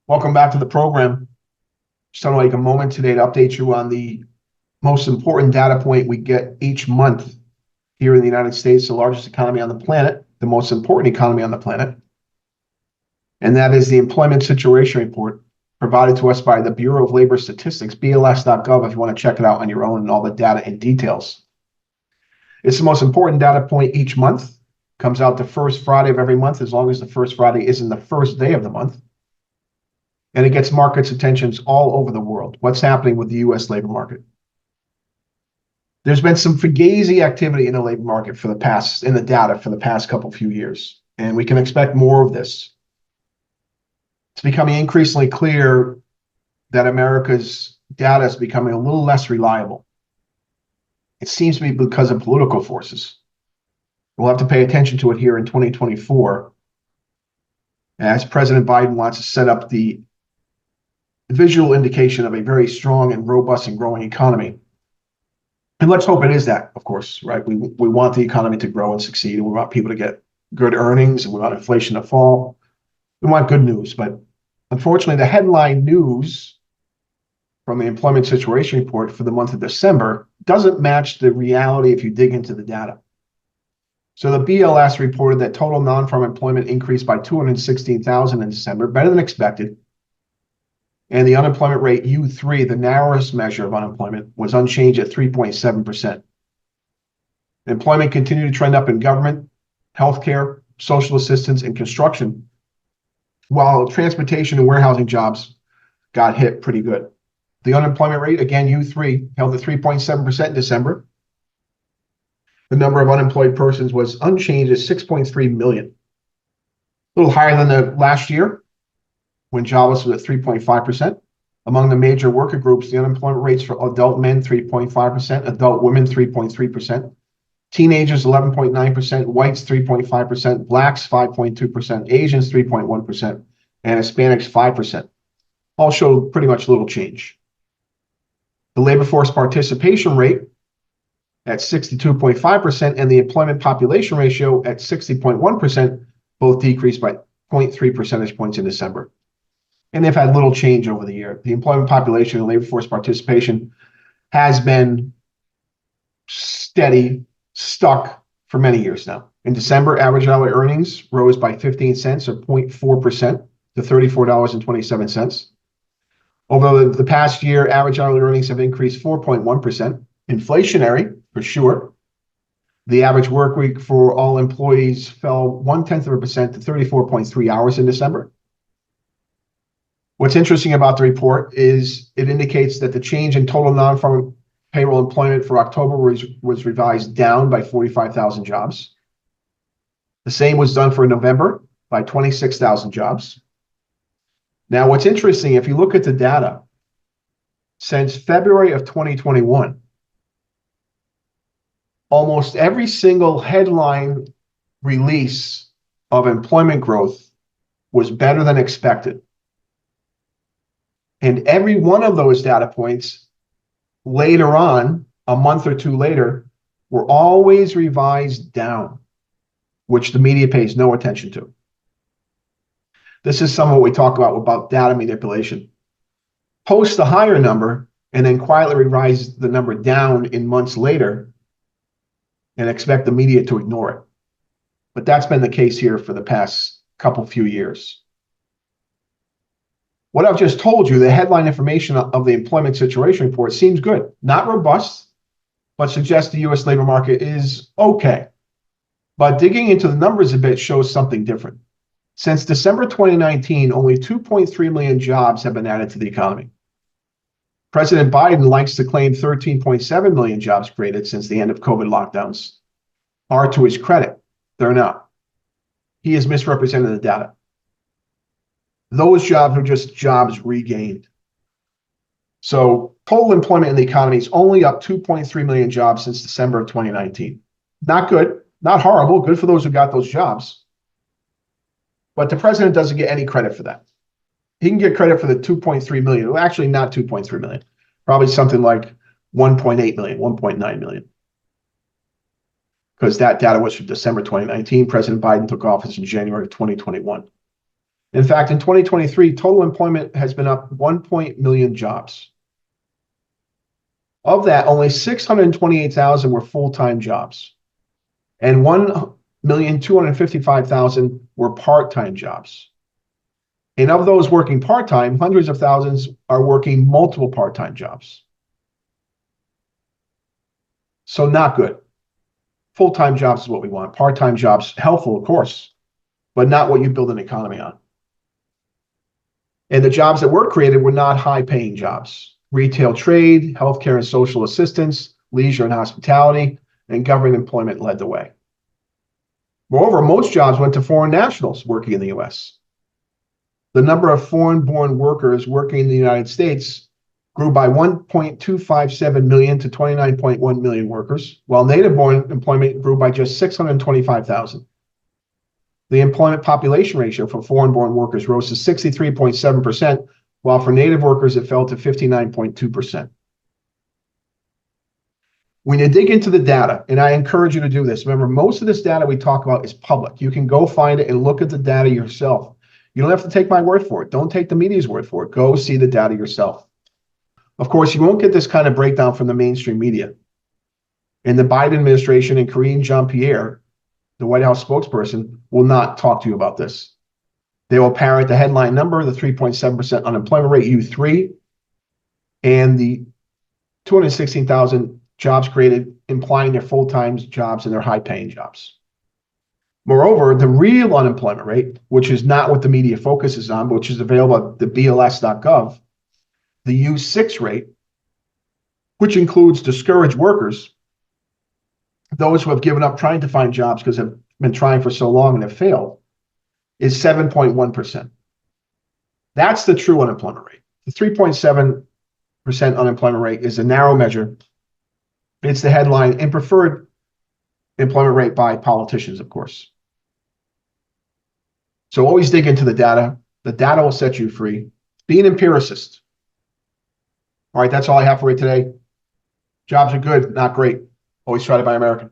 Welcome back to the program. Just want to take a moment today to update you on the most important data point we get each month here in the United States, the largest economy on the planet, the most important economy on the planet. And that is the Employment Situation Report provided to us by the Bureau of Labor Statistics, BLS.gov, if you want to check it out on your own and all the data and details. It's the most important data point each month. Comes out the first Friday of every month, as long as the first Friday isn't the first day of the month. And it gets markets' attentions all over the world. What's happening with the U.S. labor market? There's been some fugazi activity in the labor market in the data for the past few years, and we can expect more of this. It's becoming increasingly clear that America's data is becoming a little less reliable. It seems to be because of political forces. We'll have to pay attention to it here in 2024, as President Biden wants to set up the visual indication of a very strong and robust and growing economy. And let's hope it is that, of course, right? We want the economy to grow and succeed, and we want people to get good earnings, and we want inflation to fall. We want good news, but unfortunately, the headline news from the Employment Situation Report for the month of December doesn't match the reality if you dig into the data. So the BLS reported that total non-farm employment increased by 216,000 in December, better than expected. And the unemployment rate, U3, the narrowest measure of unemployment, was unchanged at 3.7%. Employment continued to trend up in government, healthcare, social assistance, and construction, while transportation and warehousing jobs got hit pretty good. The unemployment rate, again, U3, held at 3.7% in December. The number of unemployed persons was unchanged at 6.3 million. A little higher than the last year, when jobless was at 3.5%. Among the major worker groups, the unemployment rates for adult men, 3.5%, adult women, 3.3%, teenagers, 11.9%, whites, 3.5%, blacks, 5.2%, Asians, 3.1%, and Hispanics, 5%. All showed pretty much little change. The labor force participation rate at 62.5% and the employment population ratio at 60.1% both decreased by 0.3 percentage points in December. And they've had little change over the year. The employment population and labor force participation has been steady, stuck for many years now. In December, average hourly earnings rose by 15 cents or 0.4% to $34.27. Over the past year, average hourly earnings have increased 4.1%. Inflationary, for sure. The average work week for all employees fell 0.1% to 34.3 hours in December. What's interesting about the report is it indicates that the change in total non-farm payroll employment for October was revised down by 45,000 jobs. The same was done for November by 26,000 jobs. Now, what's interesting, if you look at the data, since February of 2021, almost every single headline release of employment growth was better than expected. And every one of those data points later on, a month or two later, were always revised down, which the media pays no attention to. This is some of what we talk about data manipulation. Post the higher number and then quietly revise the number down in months later and expect the media to ignore it. But that's been the case here for the past few years. What I've just told you, the headline information of the Employment Situation Report seems good. Not robust, but suggests the U.S. labor market is okay. But digging into the numbers a bit shows something different. Since December 2019, only 2.3 million jobs have been added to the economy. President Biden likes to claim 13.7 million jobs created since the end of COVID lockdowns. Are to his credit, they're not. He has misrepresented the data. Those jobs are just jobs regained. So total employment in the economy is only up 2.3 million jobs since December of 2019. Not good, not horrible, good for those who got those jobs. But the president doesn't get any credit for that. He can get credit for the 2.3 million. Well, actually not 2.3 million, probably something like 1.8 million, 1.9 million. Because that data was from December 2019. President Biden took office in January of 2021. In fact, in 2023, total employment has been up 1 million jobs. Of that, only 628,000 were full-time jobs, and 1,255,000 were part-time jobs. And of those working part-time, hundreds of thousands are working multiple part-time jobs. So not good. Full-time jobs is what we want. Part-time jobs, helpful, of course, but not what you build an economy on. And the jobs that were created were not high-paying jobs. Retail trade, healthcare and social assistance, leisure and hospitality, and government employment led the way. Moreover, most jobs went to foreign nationals working in the U.S. The number of foreign-born workers working in the United States grew by 1.257 million to 29.1 million workers, while native-born employment grew by just 625,000. The employment population ratio for foreign-born workers rose to 63.7%, while for native workers it fell to 59.2%. When you dig into the data, and I encourage you to do this, remember, most of this data we talk about is public. You can go find it and look at the data yourself. You don't have to take my word for it. Don't take the media's word for it. Go see the data yourself. Of course, you won't get this kind of breakdown from the mainstream media. And the Biden administration and Karine Jean-Pierre, the White House spokesperson, will not talk to you about this. They will parrot the headline number, the 3.7% unemployment rate, U3, and the 216,000 jobs created, implying they're full-time jobs and they're high-paying jobs. Moreover, the real unemployment rate, which is not what the media focuses on, which is available at the BLS.gov, the U6 rate, which includes discouraged workers, those who have given up trying to find jobs because they've been trying for so long and have failed, is 7.1%. That's the true unemployment rate. The 3.7% unemployment rate is a narrow measure. It's the headline and preferred employment rate by politicians, of course. So always dig into the data. The data will set you free. Be an empiricist. All right, that's all I have for you today. Jobs are good, not great. Always try to buy American.